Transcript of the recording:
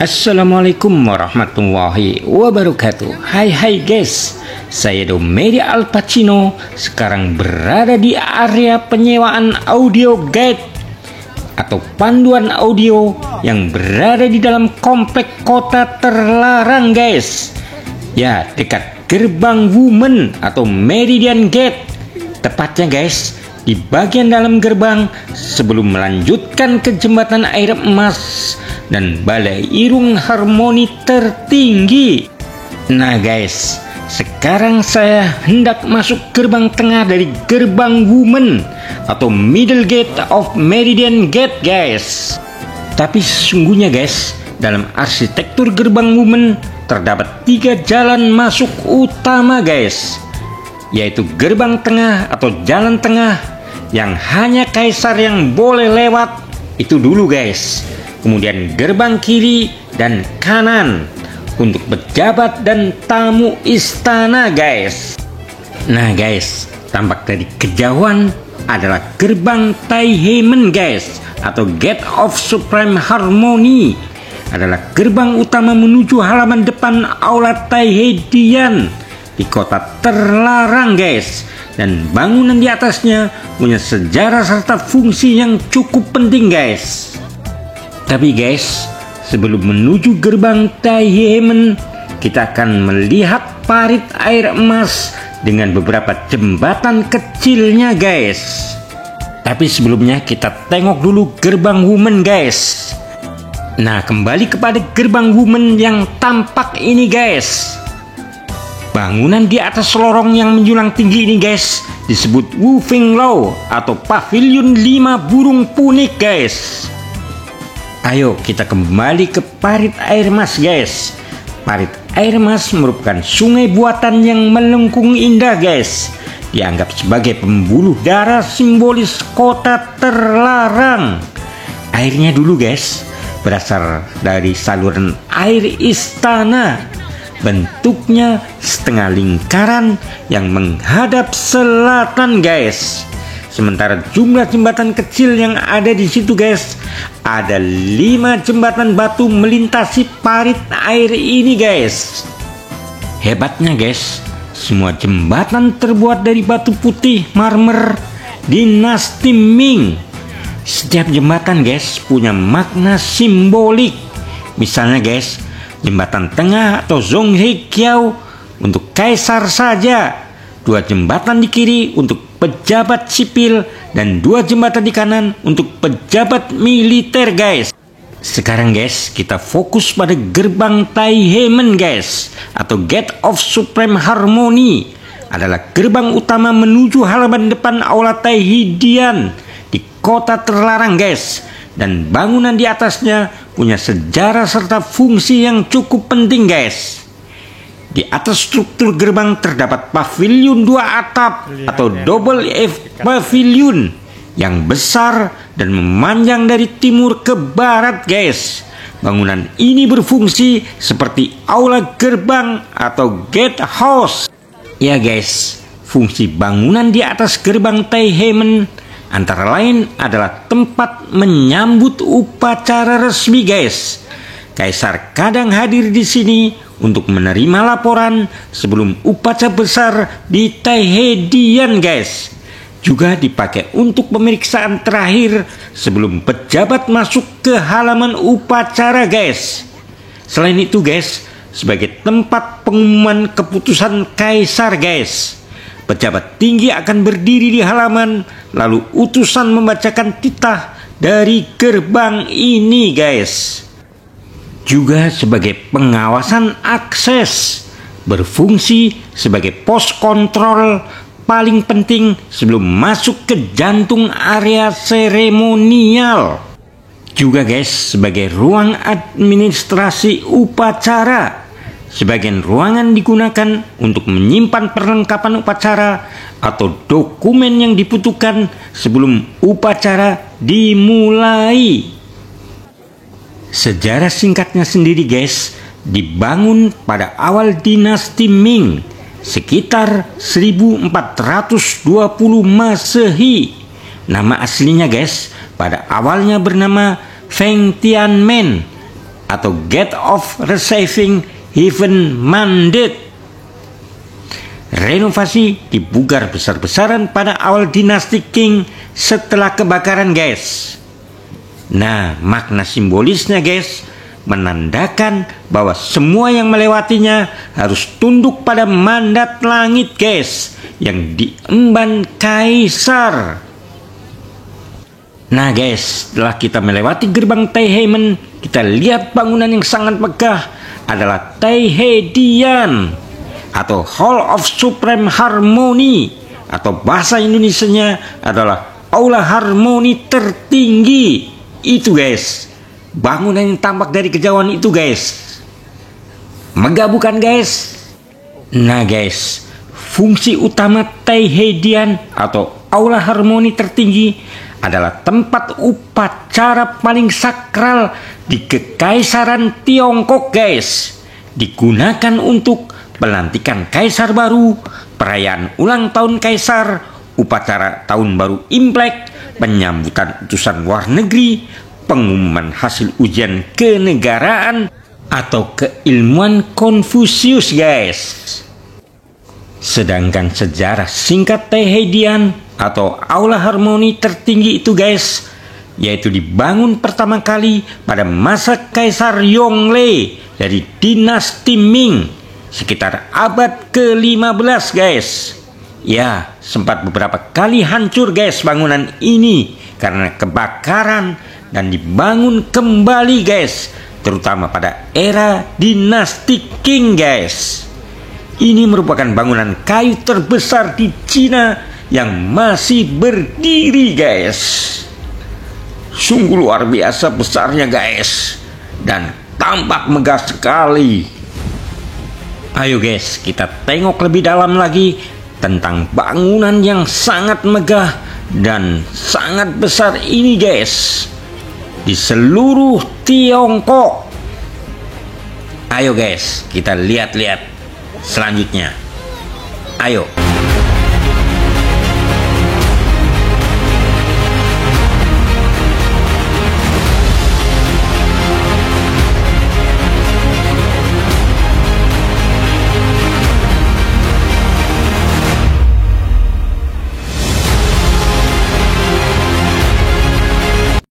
Assalamualaikum warahmatullahi wabarakatuh. Hai guys, saya Domedi Al Pacino. Sekarang berada di area penyewaan audio guide atau panduan audio yang berada di dalam komplek kota terlarang guys. Ya, dekat gerbang Women atau Meridian Gate. Tepatnya guys, di bagian dalam gerbang sebelum melanjutkan ke jembatan air emas dan balai irung harmoni tertinggi. Nah guys, sekarang saya hendak masuk gerbang tengah dari gerbang Women atau Middle Gate of Meridian Gate guys. Tapi sesungguhnya guys, dalam arsitektur gerbang Women terdapat 3 jalan masuk utama guys, yaitu gerbang tengah atau jalan tengah yang hanya kaisar yang boleh lewat itu dulu guys. Kemudian gerbang kiri dan kanan untuk pejabat dan tamu istana guys. Nah guys, tampak dari kejauhan adalah gerbang Taiheimen guys atau Gate of Supreme Harmony. Adalah gerbang utama menuju halaman depan Aula Taiheidian di kota terlarang guys, dan bangunan di atasnya punya sejarah serta fungsi yang cukup penting guys. Tapi guys, sebelum menuju gerbang Taiheimen, kita akan melihat parit air emas dengan beberapa jembatan kecilnya guys. Tapi sebelumnya kita tengok dulu gerbang Women guys. Nah, kembali kepada gerbang Women yang tampak ini guys. Bangunan di atas lorong yang menjulang tinggi ini guys disebut Wufing Low atau Pavilion 5 burung punik guys. Ayo kita kembali ke parit air emas guys. Parit air emas merupakan sungai buatan yang melengkung indah guys. Dianggap sebagai pembuluh darah simbolis kota terlarang. Airnya dulu guys berasal dari saluran air istana. Bentuknya setengah lingkaran yang menghadap selatan guys. Sementara jumlah jembatan kecil yang ada di situ guys, ada 5 jembatan batu melintasi parit air ini guys. Hebatnya guys, semua jembatan terbuat dari batu putih marmer dinasti Ming. Setiap jembatan guys punya makna simbolik. Misalnya guys, jembatan tengah atau Zhonghekiao untuk kaisar saja, 2 jembatan di kiri untuk pejabat sipil, dan 2 jembatan di kanan untuk pejabat militer guys. Sekarang guys, kita fokus pada gerbang Taiheimen guys atau Gate of Supreme Harmony. Adalah gerbang utama menuju halaman depan Aula Taiheidian di kota terlarang guys, dan bangunan di atasnya punya sejarah serta fungsi yang cukup penting guys. Di atas struktur gerbang terdapat pavilion 2 atap atau double F pavilion yang besar dan memanjang dari timur ke barat guys. Bangunan ini berfungsi seperti aula gerbang atau gate house. Ya guys, fungsi bangunan di atas gerbang Taiheimen antara lain adalah tempat menyambut upacara resmi guys. Kaisar kadang hadir di sini untuk menerima laporan sebelum upacara besar di Taiheidian guys. Juga dipakai untuk pemeriksaan terakhir sebelum pejabat masuk ke halaman upacara guys. Selain itu guys, sebagai tempat pengumuman keputusan kaisar guys. Pejabat tinggi akan berdiri di halaman, lalu utusan membacakan titah dari gerbang ini guys. Juga sebagai pengawasan akses, berfungsi sebagai pos kontrol paling penting sebelum masuk ke jantung area seremonial. Juga guys sebagai ruang administrasi upacara. Sebagian ruangan digunakan untuk menyimpan perlengkapan upacara atau dokumen yang dibutuhkan sebelum upacara dimulai. Sejarah singkatnya sendiri guys, dibangun pada awal dinasti Ming sekitar 1420 Masehi. Nama aslinya guys pada awalnya bernama Feng Tianmen atau Gate of Receiving Heaven Mandate. Renovasi dibugar besar-besaran pada awal dinasti Qing setelah kebakaran, guys. Nah, makna simbolisnya, guys, menandakan bahwa semua yang melewatinya harus tunduk pada mandat langit, guys, yang diemban kaisar. Nah, guys, setelah kita melewati gerbang Taiheimen, kita lihat bangunan yang sangat megah adalah Taihedian atau Hall of Supreme Harmony, atau bahasa Indonesianya adalah Aula Harmoni tertinggi. Itu, guys, bangunan yang tampak dari kejauhan itu, guys. Megah bukan, guys? Nah, guys, fungsi utama Taihedian atau Aula Harmoni tertinggi adalah tempat upacara paling sakral di Kekaisaran Tiongkok, guys. Digunakan untuk pelantikan kaisar baru, perayaan ulang tahun kaisar, upacara tahun baru Imlek, penyambutan utusan luar negeri, pengumuman hasil ujian kenegaraan atau keilmuan Konfusius, guys. Sedangkan sejarah singkat Taihedian atau Aula Harmoni tertinggi itu, guys, yaitu dibangun pertama kali pada masa Kaisar Yongle dari dinasti Ming sekitar abad ke-15, guys. Ya, sempat beberapa kali hancur, guys, bangunan ini karena kebakaran dan dibangun kembali, guys, terutama pada era dinasti Qing, guys. Ini merupakan bangunan kayu terbesar di Cina yang masih berdiri, guys. Sungguh luar biasa besarnya, guys, dan tampak megah sekali. Ayo, guys, kita tengok lebih dalam lagi tentang bangunan yang sangat megah dan sangat besar ini, guys, di seluruh Tiongkok. Ayo, guys, kita lihat-lihat selanjutnya. Ayo.